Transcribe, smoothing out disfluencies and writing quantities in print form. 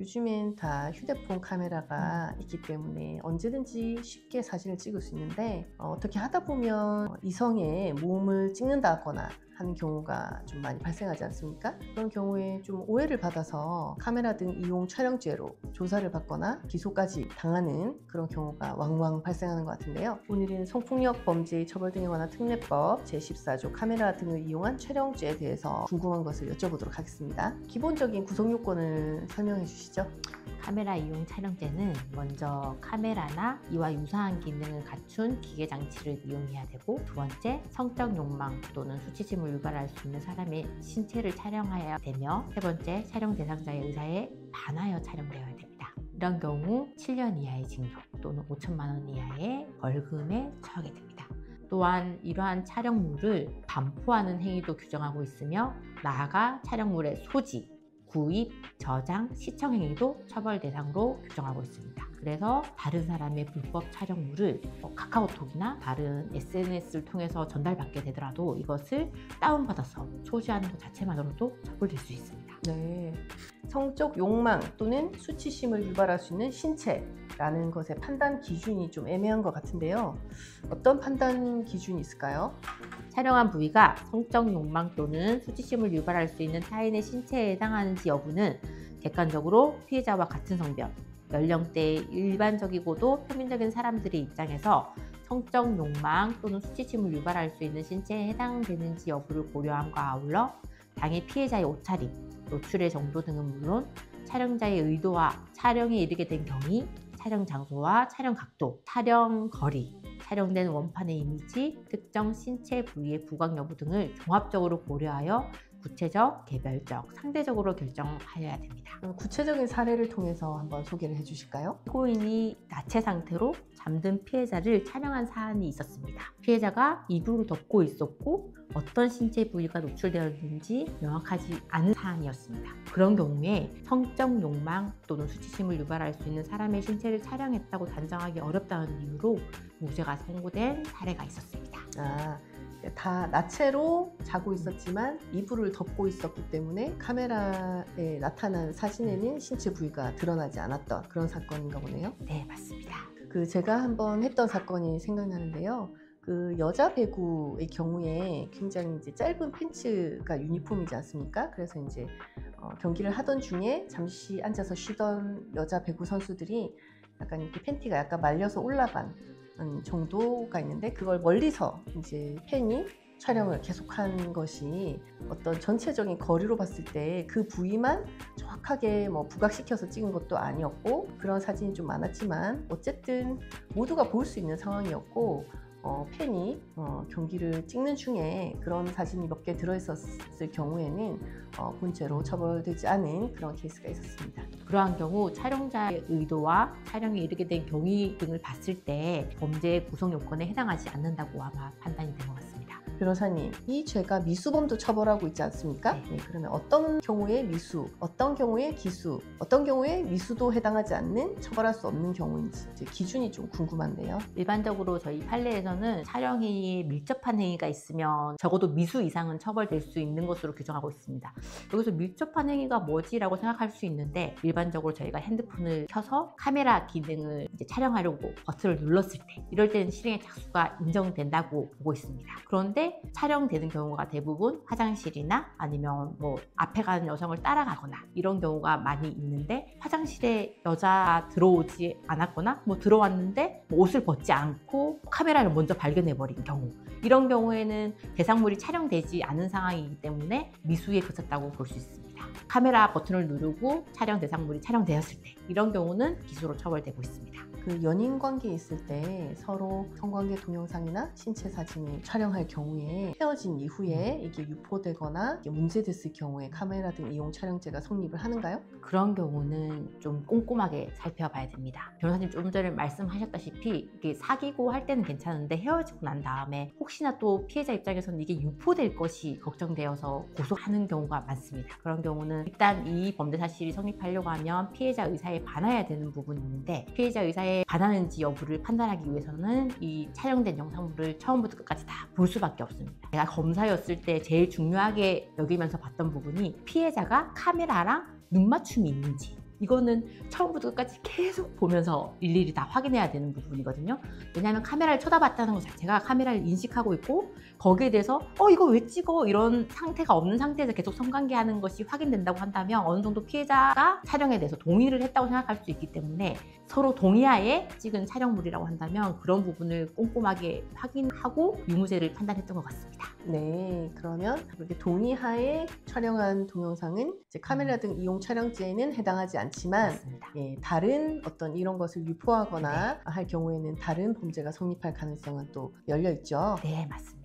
요즘엔 다 휴대폰 카메라가 있기 때문에 언제든지 쉽게 사진을 찍을 수 있는데 어떻게 하다 보면 이성의 몸을 찍는다거나 하는 경우가 좀 많이 발생하지 않습니까? 그런 경우에 좀 오해를 받아서 카메라 등 이용 촬영죄로 조사를 받거나 기소까지 당하는 그런 경우가 왕왕 발생하는 것 같은데요. 오늘은 성폭력 범죄의 처벌 등에 관한 특례법 제14조 카메라 등을 이용한 촬영죄에 대해서 궁금한 것을 여쭤보도록 하겠습니다. 기본적인 구성 요건을 설명해 주시죠. 카메라 이용 촬영죄는 먼저 카메라나 이와 유사한 기능을 갖춘 기계 장치를 이용해야 되고, 두 번째, 성적 욕망 또는 수치심을 유발할 수 있는 사람의 신체를 촬영해야 되며, 세 번째, 촬영 대상자의 의사에 반하여 촬영되어야 됩니다. 이런 경우 7년 이하의 징역 또는 5천만 원 이하의 벌금에 처하게 됩니다. 또한 이러한 촬영물을 반포하는 행위도 규정하고 있으며, 나아가 촬영물의 소지, 구입, 저장, 시청 행위도 처벌 대상으로 규정하고 있습니다. 그래서 다른 사람의 불법 촬영물을 카카오톡이나 다른 SNS를 통해서 전달받게 되더라도 이것을 다운받아서 소지하는 것 자체만으로도 처벌될 수 있습니다. 네, 성적 욕망 또는 수치심을 유발할 수 있는 신체라는 것의 판단 기준이 좀 애매한 것 같은데요. 어떤 판단 기준이 있을까요? 촬영한 부위가 성적 욕망 또는 수치심을 유발할 수 있는 타인의 신체에 해당하는지 여부는 객관적으로 피해자와 같은 성별, 연령대의 일반적이고도 평민적인 사람들의 입장에서 성적 욕망 또는 수치심을 유발할 수 있는 신체에 해당되는지 여부를 고려함과 아울러 당해 피해자의 옷차림, 노출의 정도 등은 물론 촬영자의 의도와 촬영에 이르게 된 경위, 촬영 장소와 촬영 각도, 촬영 거리, 촬영된 원판의 이미지, 특정 신체 부위의 부각 여부 등을 종합적으로 고려하여 구체적, 개별적, 상대적으로 결정하여야 됩니다. 구체적인 사례를 통해서 한번 소개를 해주실까요? 피고인이 나체 상태로 잠든 피해자를 촬영한 사안이 있었습니다. 피해자가 이불을 덮고 있었고 어떤 신체 부위가 노출되었는지 명확하지 않은 사안이었습니다. 그런 경우에 성적 욕망 또는 수치심을 유발할 수 있는 사람의 신체를 촬영했다고 단정하기 어렵다는 이유로 무죄가 선고된 사례가 있었습니다. 다 나체로 자고 있었지만 이불을 덮고 있었기 때문에 카메라에 나타난 사진에는 신체 부위가 드러나지 않았던 그런 사건인가 보네요. 네, 맞습니다. 제가 한번 했던 사건이 생각나는데요. 여자 배구의 경우에 굉장히 이제 짧은 팬츠가 유니폼이지 않습니까? 그래서 이제 경기를 하던 중에 잠시 앉아서 쉬던 여자 배구 선수들이 약간 이렇게 팬티가 약간 말려서 올라간 정도가 있는데, 그걸 멀리서 이제 팬이 촬영을 계속한 것이 어떤 전체적인 거리로 봤을 때 그 부위만 정확하게 부각시켜서 찍은 것도 아니었고, 그런 사진이 좀 많았지만 어쨌든 모두가 볼 수 있는 상황이었고, 팬이 경기를 찍는 중에 그런 사진이 몇 개 들어있었을 경우에는 본죄로 처벌되지 않은 그런 케이스가 있었습니다. 그러한 경우 촬영자의 의도와 촬영에 이르게 된 경위 등을 봤을 때 범죄 구성 요건에 해당하지 않는다고 아마 판단이 된 것 같습니다. 변호사님, 이 죄가 미수범도 처벌하고 있지 않습니까? 네, 그러면 어떤 경우에 미수, 어떤 경우에 기수, 어떤 경우에 미수도 해당하지 않는, 처벌할 수 없는 경우인지 기준이 좀 궁금한데요. 일반적으로 저희 판례에서는 촬영 행위에 밀접한 행위가 있으면 적어도 미수 이상은 처벌될 수 있는 것으로 규정하고 있습니다. 여기서 밀접한 행위가 뭐지라고 생각할 수 있는데, 일반적으로 저희가 핸드폰을 켜서 카메라 기능을 이제 촬영하려고 버튼을 눌렀을 때, 이럴 때는 실행의 착수가 인정된다고 보고 있습니다. 그런데 촬영되는 경우가 대부분 화장실이나 아니면 앞에 가는 여성을 따라가거나 이런 경우가 많이 있는데, 화장실에 여자 들어오지 않았거나 들어왔는데 옷을 벗지 않고 카메라를 먼저 발견해버린 경우, 이런 경우에는 대상물이 촬영되지 않은 상황이기 때문에 미수에 그쳤다고 볼 수 있습니다. 카메라 버튼을 누르고 촬영 대상물이 촬영되었을 때, 이런 경우는 기수로 처벌되고 있습니다. 연인 관계에 있을 때 서로 성관계 동영상이나 신체 사진을 촬영할 경우에 헤어진 이후에 이게 유포되거나 문제됐을 경우에 카메라 등 이용 촬영죄가 성립을 하는가요? 그런 경우는 좀 꼼꼼하게 살펴봐야 됩니다. 변호사님 좀 전에 말씀하셨다시피 이게 사귀고 할 때는 괜찮은데 헤어지고 난 다음에 혹시나 또 피해자 입장에서는 이게 유포될 것이 걱정되어서 고소하는 경우가 많습니다. 그런 경우는 일단 이 범죄 사실이 성립하려고 하면 피해자 의사에 반해야 되는 부분이 있는데, 피해자 의사에 반하는지 여부를 판단하기 위해서는 이 촬영된 영상물을 처음부터 끝까지 다 볼 수밖에 없습니다. 제가 검사였을 때 제일 중요하게 여기면서 봤던 부분이 피해자가 카메라랑 눈맞춤이 있는지, 이거는 처음부터 끝까지 계속 보면서 일일이 다 확인해야 되는 부분이거든요. 왜냐하면 카메라를 쳐다봤다는 것 자체가 카메라를 인식하고 있고 거기에 대해서 이거 왜 찍어? 이런 상태가 없는 상태에서 계속 성관계하는 것이 확인된다고 한다면 어느 정도 피해자가 촬영에 대해서 동의를 했다고 생각할 수 있기 때문에 서로 동의하에 찍은 촬영물이라고 한다면 그런 부분을 꼼꼼하게 확인하고 유무죄를 판단했던 것 같습니다. 네, 그러면 그렇게 동의하에 촬영한 동영상은 이제 카메라 등 이용 촬영죄에는 해당하지 않지만 맞습니다. 예, 다른 어떤 이런 것을 유포하거나 할 경우에는 다른 범죄가 성립할 가능성은 또 열려 있죠. 네, 맞습니다.